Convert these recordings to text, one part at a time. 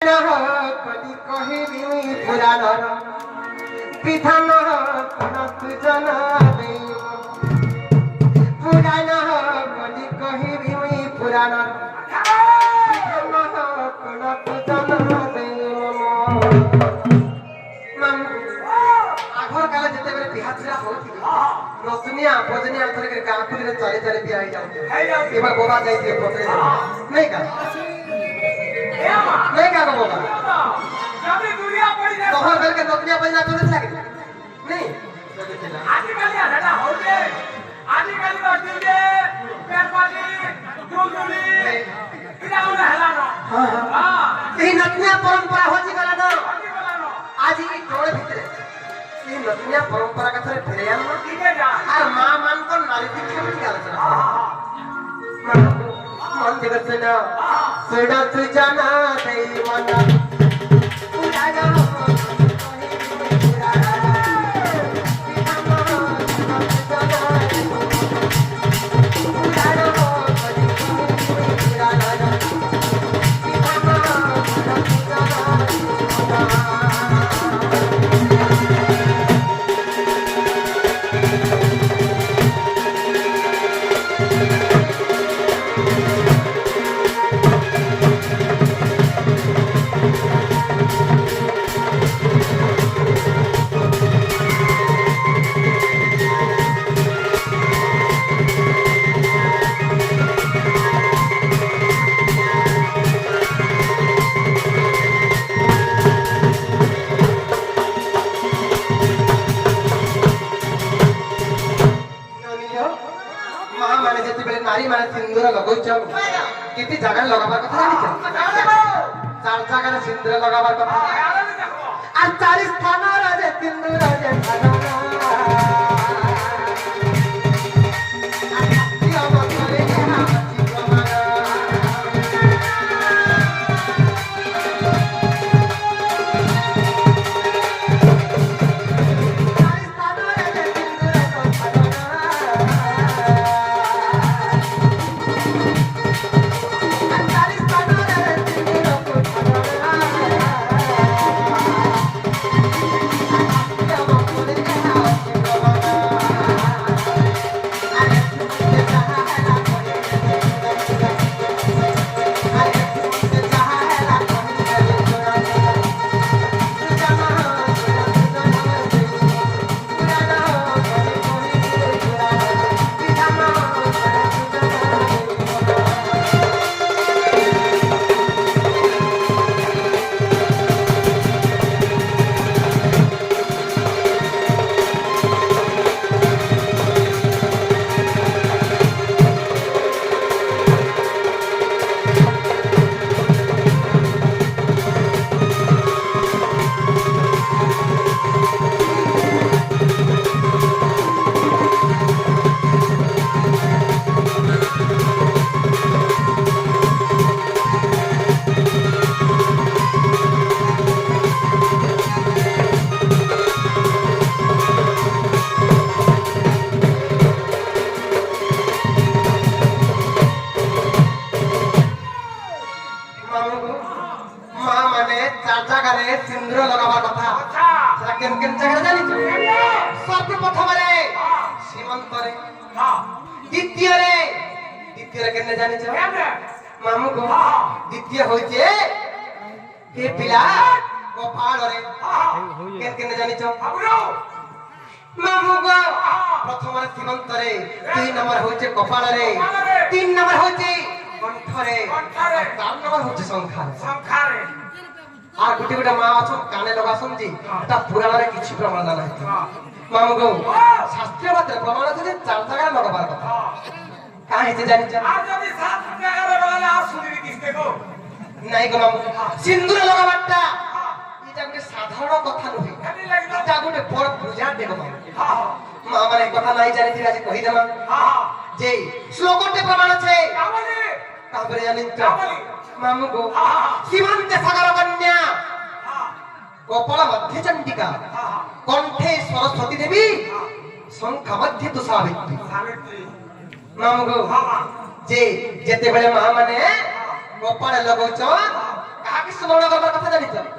কলি কহিবি পুরাণর বিধান কোন জনা দেব পুরাণ কলি কহিবি পুরাণর বিধান কোন জনা দেব আগর কালে যেতেবেলে বিহাছরা হউছিল নতুনিয়া বজনিয়া থরে গাঁ খুলিরে চলে চলে বিয়া হই যাউছে এবার বোবা যাইতে পথে নাই কা नहीं क्या बोला जब दुनिया पड़ी ना तो घर के दुनिया पड़ी ना तो लगे नहीं आजकल या ना हो गए आजकल तो दिले पेरपाली दुलदुली इना उना हला ना हां এই নতুনিয়া পরম্পরা হচ্ছে গলা না আজ এই টোড়ে ভিতরে এই নতুনিয়া পরম্পরা কথা ফিরে আনো ঠিক আছে আর মা মান তো নারী শিক্ষা কি আলোচনা मन दिवस ना सुना तू जाना दे मना पुराना सिंदूर लगोच किती जागा लगाबार कथा जानिछ चार जागा सिंदूर लगाबार कथा आ चार स्थान रे सिंदूर रे खाना सिंदूर लगाबार कथा सेटा केन केन जगह जानिछ सर्वप्रथम रे सीमंत रे द्वितीय रे केन जानिछ मामू को द्वितीय होइछे के पिला गोपाल रे केन केन जानिछ मामू को प्रथम रे सीमंत रे 2 नंबर होइछे गोपाल रे 3 नंबर होइछे कंठ रे 4 नंबर होइछे संखा रे আর গুটি গুটি মা আছো কানে লগাছন জি এটা পুরাণরে কিছু প্রমাণ নাই মামু গো শাস্ত্রবাদ প্রমাণ আছে যে চার জায়গায় লগাবার কথা কাই যে জানি আর যদি সাত জায়গায় লাগালে আর শুনিবি কিসতে গো নাই গো মামু সিন্দুর লগাবারটা এটা একটা সাধারণ কথা নয় এটা একটা বড় পূজা দেব মামু মা মানে কথা নাই জানি ঠিক আছে কই দেবা যে শ্লোকতে প্রমাণ আছে তারপরে জানেন তো मामू को सीमंत सागर कन्या कपाल मध्य चंडिका कंठे सरस्वती देवी संख्या मध्य तो सावित्री मामू को जे जेते बेले मा माने कपाल लगोच काहे स्मरण करबा জানিছ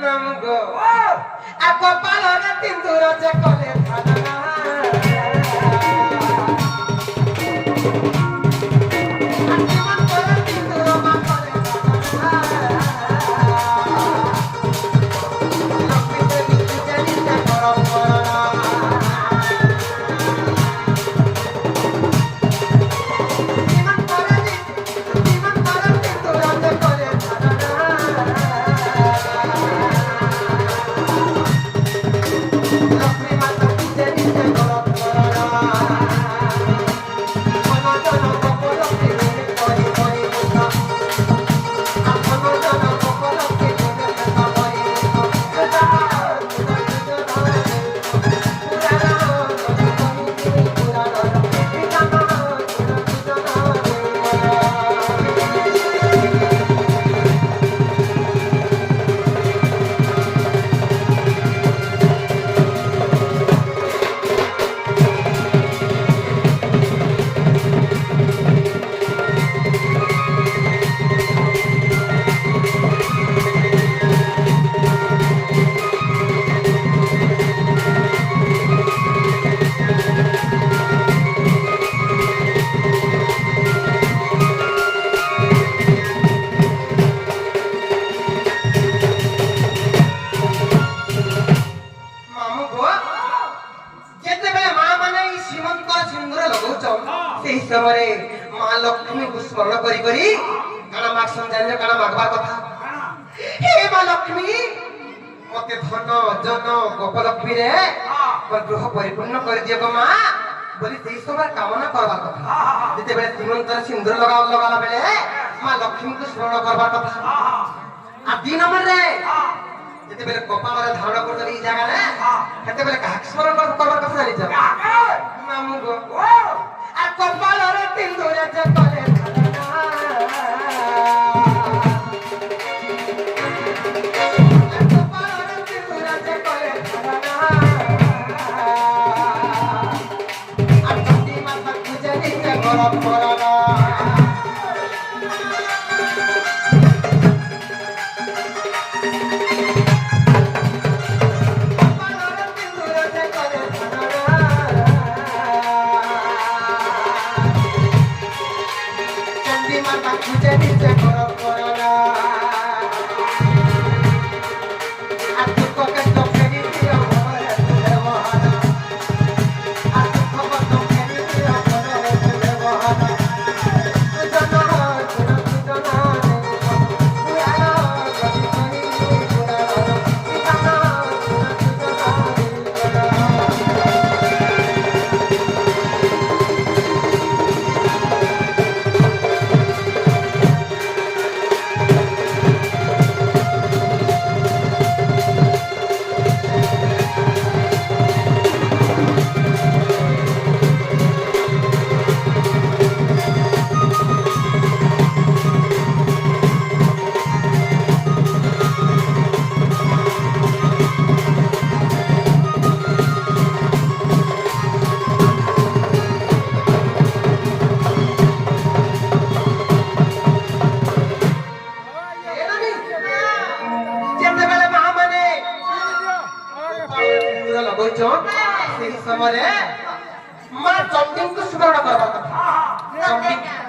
নাম গো আর কপালরে তিন্দুর যে কলে ধানা ସମୟରେ ମା ଲକ୍ଷ୍ମୀଙ୍କୁ ସ୍ମରଣ କରି କରି କାଣା ମାଗସନ୍ ଜାଣିଛ କାଣା ମାଗବାର କଥା ହେ ମା ଲକ୍ଷ୍ମୀ ମତେ ଧନ ଜନ ଗୋପଲକ୍ଷ୍ମୀରେ ମୋର ଗୃହ ପରିପୂର୍ଣ୍ଣ କରିଦିଅ ଗୋ ମା ବୋଲି ସେଇ ସମୟରେ କାମନା କରବାର କଥା ଯେତେବେଳେ ଶ୍ରୀମନ୍ତରେ ସିନ୍ଦୁର ଲଗାଲା ବେଳେ ମା ଲକ୍ଷ୍ମୀଙ୍କୁ ସ୍ମରଣ କରବାର କଥା ଆଉ 2 ନମ୍ବରରେ ଯେତେବେଳେ କପାଳରେ ଧାରଣ କରୁଛନ୍ତି ଏଇ ଜାଗାରେ ସେତେବେଳେ କାହାକୁ ସ୍ମରଣ କରବାର କଥା ଜାଣିଛ ମାମୁଁ ଗୋ আর কপালের তিন্দুরে যে কলে আর চন্ডী মাতা খুঁজে নিতে গরম করনা সেই সময়ে মা চণ্ডীଙ୍କୁ ସ୍ମରଣ କରିବା କଥା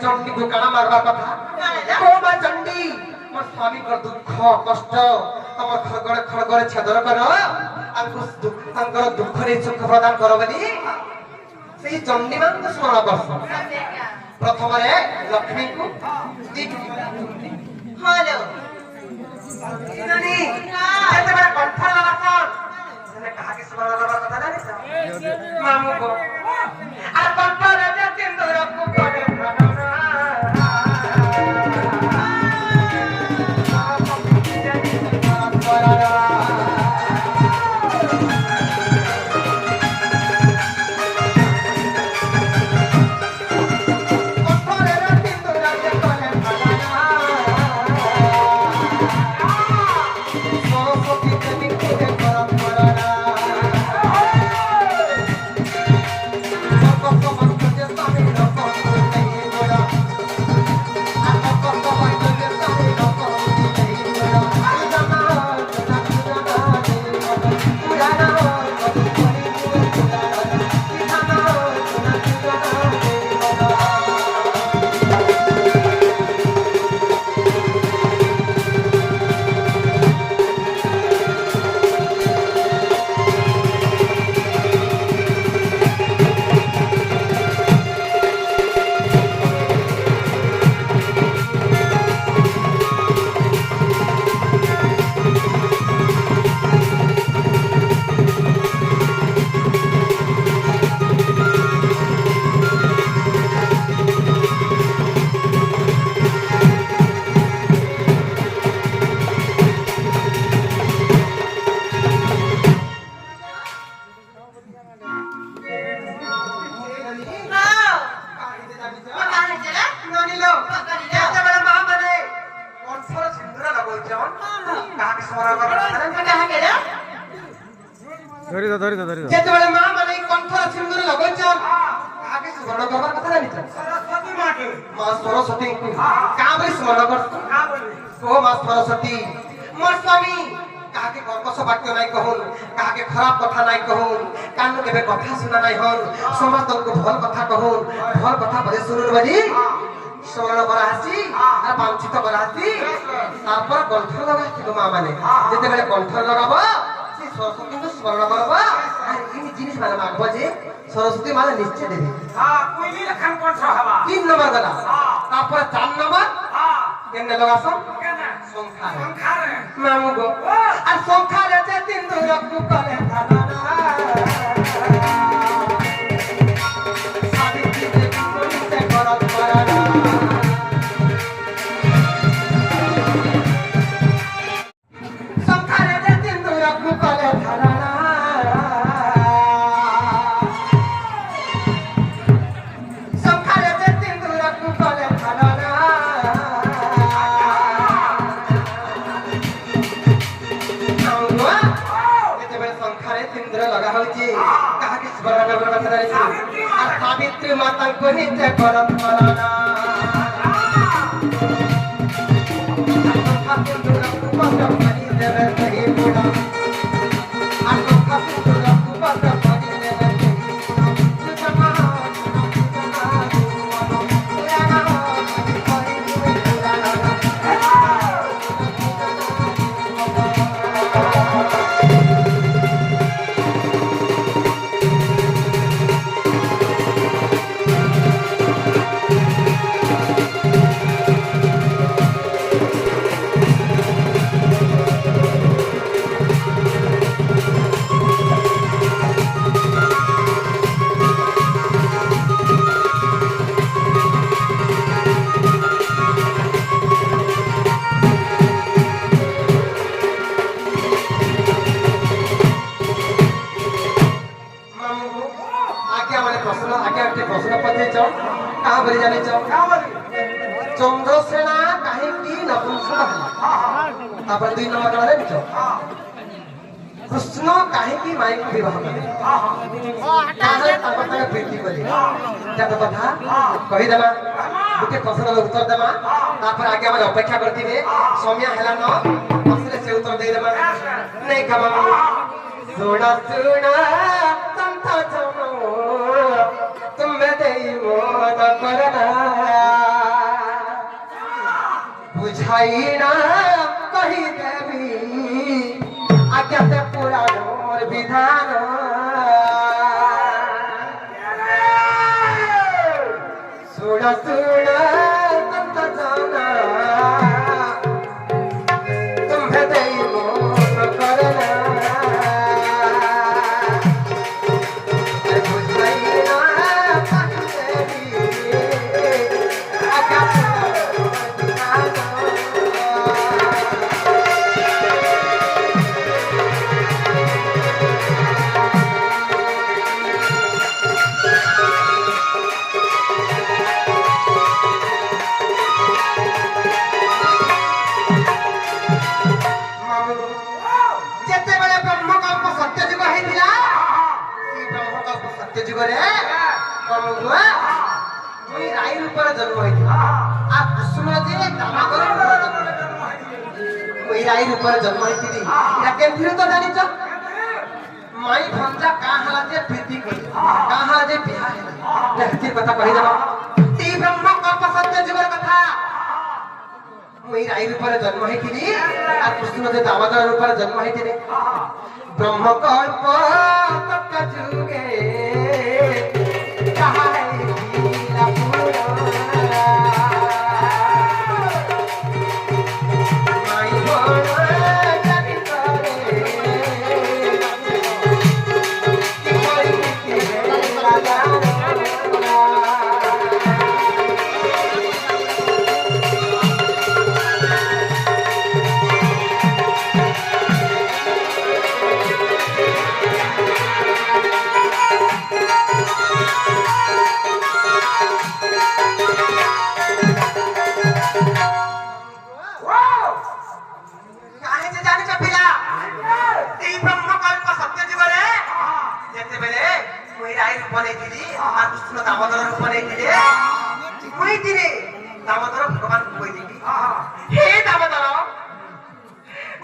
ଚଣ୍ଡୀଙ୍କୁ କାଣା ମାଗବା କଥା ଓ ମା ଚଣ୍ଡୀ ମୋର ସ୍ୱାମୀଙ୍କର ଦୁଃଖ କଷ୍ଟ ତମର ଖଡ଼ଗରେ ଛେଦନ କର ତାଙ୍କର ଦୁଃଖରେ ସୁଖ ପ୍ରଦାନ କର ବୋଲି ସେଇ ଚଣ୍ଡୀ ମାନଙ୍କୁ ସ୍ମରଣ କରସ ପ୍ରଥମରେ ଲକ୍ଷ୍ମୀଙ୍କୁ ହ୍ୟାଲୋ ଯେତେବେଳେ କଣ୍ଠ ଲଗାସନ୍ କାହାକି ସ୍ମରଣ କରିବା କଥା ଜାଣିଛ ମାମୁଁକୁ আর কণ্ঠরে যে সিন্দুরକୁ করে ধারণা করছন কাকে স্মরণ করছন কাকে রে ধরি দো যেতেবেলে মা মানে কণ্ঠর সিন্দুর লগাইছন কাকে স্মরণ করবার কথা জানিছ সরস্বতী মাকে মা সরস্বতী কাকে স্মরণ করছন ও মা সরস্বতী মোর স্বামী কাকে কর্কশ বাক্য নাই কহুন কাকে খারাপ কথা নাই কহুন কানু কেবে কথা শুনা নাই হন সমস্তଙ୍କୁ ভাল কথা কহুন ভাল কথা বলে শুনুন বাজি স্মরণ করা আসি আর বাঞ্ছিত করা আসি তারপর কণ্ঠ লগাইছি গো মা মানে যেতেবেলে কণ্ঠ লগাব সেই সরস্বতীকে স্মরণ করব আর এই জিনিস মানে মাগব যে সরস্বতী মানে নিশ্চয় দেবে কুইলি লেখান কণ্ঠ হবা 3 নম্বর গলা তারপর 4 নম্বর কেনে লগাছ সংখ্যারে মামু গো আর সংখ্যারে যে 3 দুরকু কলে ধারণা সাবিত্রী দেবী করিতে করত করানা সংখ্যারে যে 3 দুরকু কলে ধারণা সংখ্যারে যে 3 দুরকু কলে ধারণা লগা হচ্ছে কাকে স্মরণ করবার কথা জানিছি আর সাবিত্রী মাতাଙ୍କୁ নিতে করত করানা চন্দ্রসেনা কাহিনী নপুংসক তারপর 2 নম্বর গলারে নিচ কৃষ্ণ কাহিনী মাইক বিবাহ কলে তাহলে তারপর তাকে প্রীতি কলে যত কথা কহি দেবা গোটে প্রশ্নর উত্তর দেবা তারপর আগে আমরা অপেক্ষা করতিবে সময় হেলা ন আসলে সে উত্তর দেই দেবা নেই কাম সোনা সোনা তন্ত চমো তুমি দেই মন করনা বুঝাই না কহি দেবী আজ্ঞাতে পুরাণর বিধান শুণ শুণ তন্ত জানা তুমি দেই মন করনা বুঝাই না কহি দেবী আজ্ঞাতে जन्म तो जानी माई भंजा कहा जे प्रीति करी कहा जे बिहा है कथा कहि देबा ती ब्रह्म कल्प सत्य जीवन कथा मुई राई रूपर जन्म हेतिनी आ कृष्ण जे दामोदर रूपर जन्म हेतिनी ब्रह्म कल्प तक जुगे कहा है लीला पूरा माई बोल সত্য জীবনে যেতে বেলে ওই রায় রূপ নেইছিলি আর কৃষ্ণ দামোদর রূপ নেইছিলি ওই দিনে দামোদর ভগবান কইদিলি হে দামোদর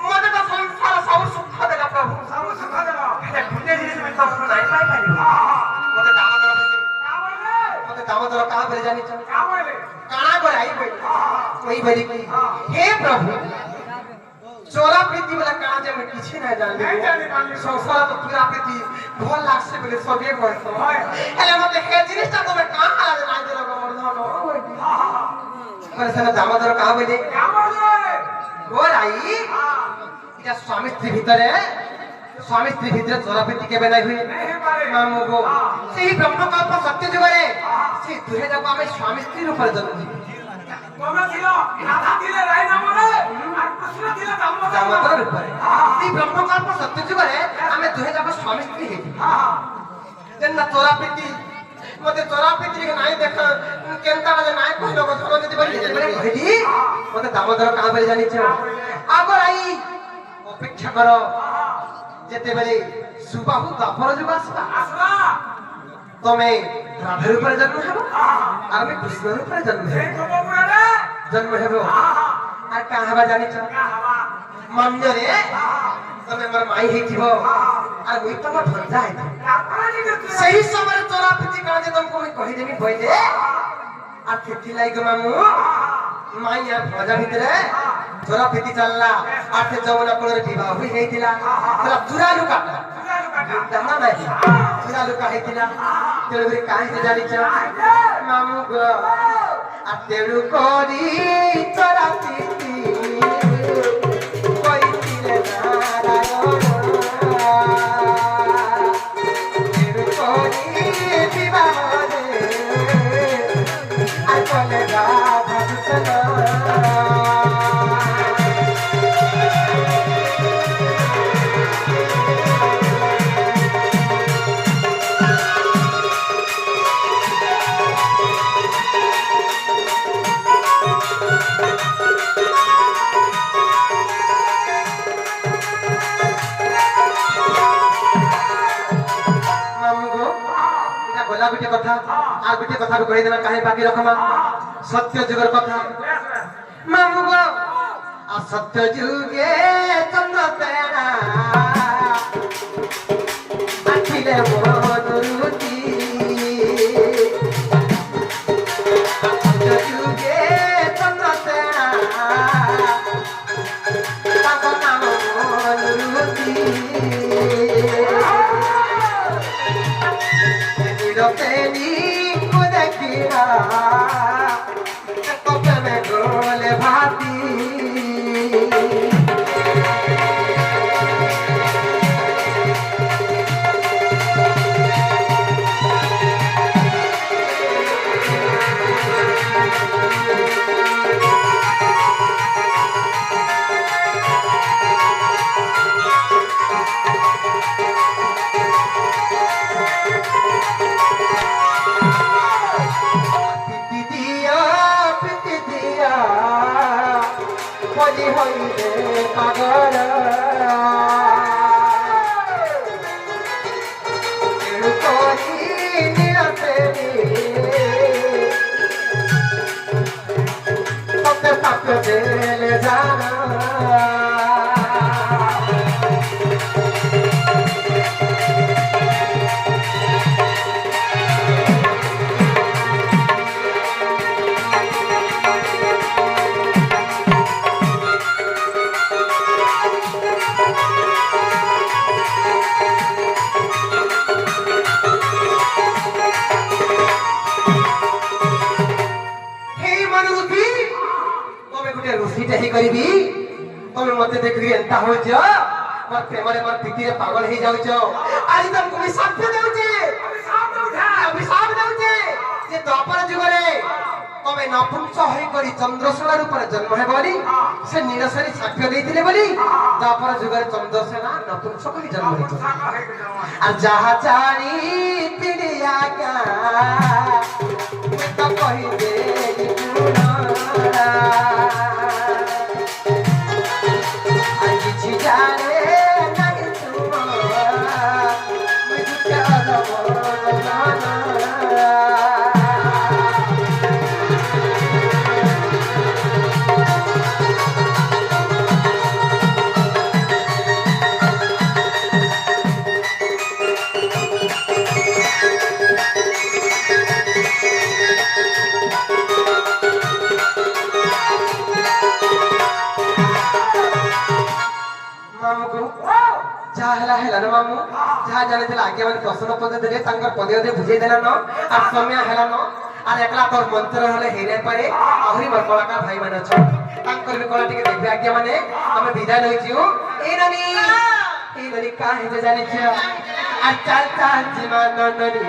মতে তো সংসার সব সুখ দেলা প্রভু সব সুখ দেলা এটা গুটে জিনিস আমি তো নাই পাই পারি মতে দামোদর কাহা বলে জানিছ কানা করে আই বই ওই বলি হে প্রভু চোরা প্রীতি বলে কানা যে আমি কিছু না জানি সংসার তো পুরা প্রীতি ভাল লাগছে বলে সবে কইছ হেলে মতে হে জিনিসটা তুমি কাহা আজ নাই দিল মর্ধন ওই করে সেনা দামোদর কাহা বলি গোরাই এটা স্বামী স্ত্রী ভিতরে চোরা প্রীতি কেবে নাই হুয়ে মামু গো সেই ব্রহ্মকল্প সত্য যুগরে সেই দুহে যাবো আমি স্বামী স্ত্রীর উপরে জন্ম দিই দামোদরের উপরে এই ব্রহ্মকল্প সত্য যুগরে আমি দুহে যাবো স্বামী স্ত্রী হইছি যেন চোরা প্রীতি মতে চোরা প্রীতি নাই দেখা কেনতা যে নাই কইলো কথা যদি বলি কইলি মতে দামোদর কাহা বলে জানিছ আগর আই অপেক্ষা কর যেতে বেলে সুবাহু দ্বাপর যুগ আসবা তুমি রাধার উপরে জন্ম হেব আর আমি কৃষ্ণের উপরে জন্ম হেব আর কাহা হবা জানিছ মঞ্জরে তুমি আমার মাই হইথিব আর মুই তোমার ভঞ্জা হইথিব সেই সময় চোরা প্রীতি কাজ তোমাকে আমি কহিদেবি বইলে আর সেটি লাগি মামু মাই আর ভঞ্জা ভিতরে চোরা প্রীতি চাললা আর সে যমুনা কূলের বিবাহ হইଥିଲା সেটা চূড়া লুকা দাহা নাই চূড়া লুকা হইଥିଲା তেলুগুরি কাহিনী জানিছ মামু গো আর তেলু করি চোরা প্রীতি কইছিলে নারায়ণ তেলু করি বিবাহ রে আর বলে রাধা কৃষ্ণ गोटे कथा आ गोटे कथा कहि देना काहे बाकी रखमा सत्य जुगर कथा मामू गो आ सत्य जुगे चंद्र तेरा आखिले मोरुती सत्य जुगे चंद्र तेरा ताको नाम मोरुती तेरी खुद किरा तो मैं गोले भाती पागल जाना करिबी तुम मते देखि एंता हो जा मोर प्रेमरे मोर प्रीतिरे पागल हे जाउ छ आज तुमको मी साथ देउचे अभिशाप देउचे जे द्वापर जुगरे तमे नपुंस होई करी चंद्रसेना रूपरे जन्म हे बोली से निरसरी साक्ष्य देथिले बोली द्वापर जुगरे चंद्रसेना नपुंस होई जन्म हे आ जहा चारी तिरिया का तो कहि दे पुना जाने नहीं तुम ଯାହା ହେଲା ହେଲା ନା ମାମୁଁ ଯାହା ଜାଣିଥିଲା ଆଜ୍ଞା ମାନେ ପ୍ରଶ୍ନ ପଦେ ଦେଲେ ତାଙ୍କର ପଦେ ପଦେ ବୁଝେଇ ଦେଲା ନ আর ସମୟ ହେଲା ନ আর একলা তোর মন্ত্র হলে হেই নাই পারে আহুরি মোর কলাকার ভাই মানে অছ তাঙ্কর বি কলা টিকে দেখবে আজ্ঞা মানে আমি বিদায় লইছি এই নানি কাহে যে জানিছ আর চাল চাল জীবন ননি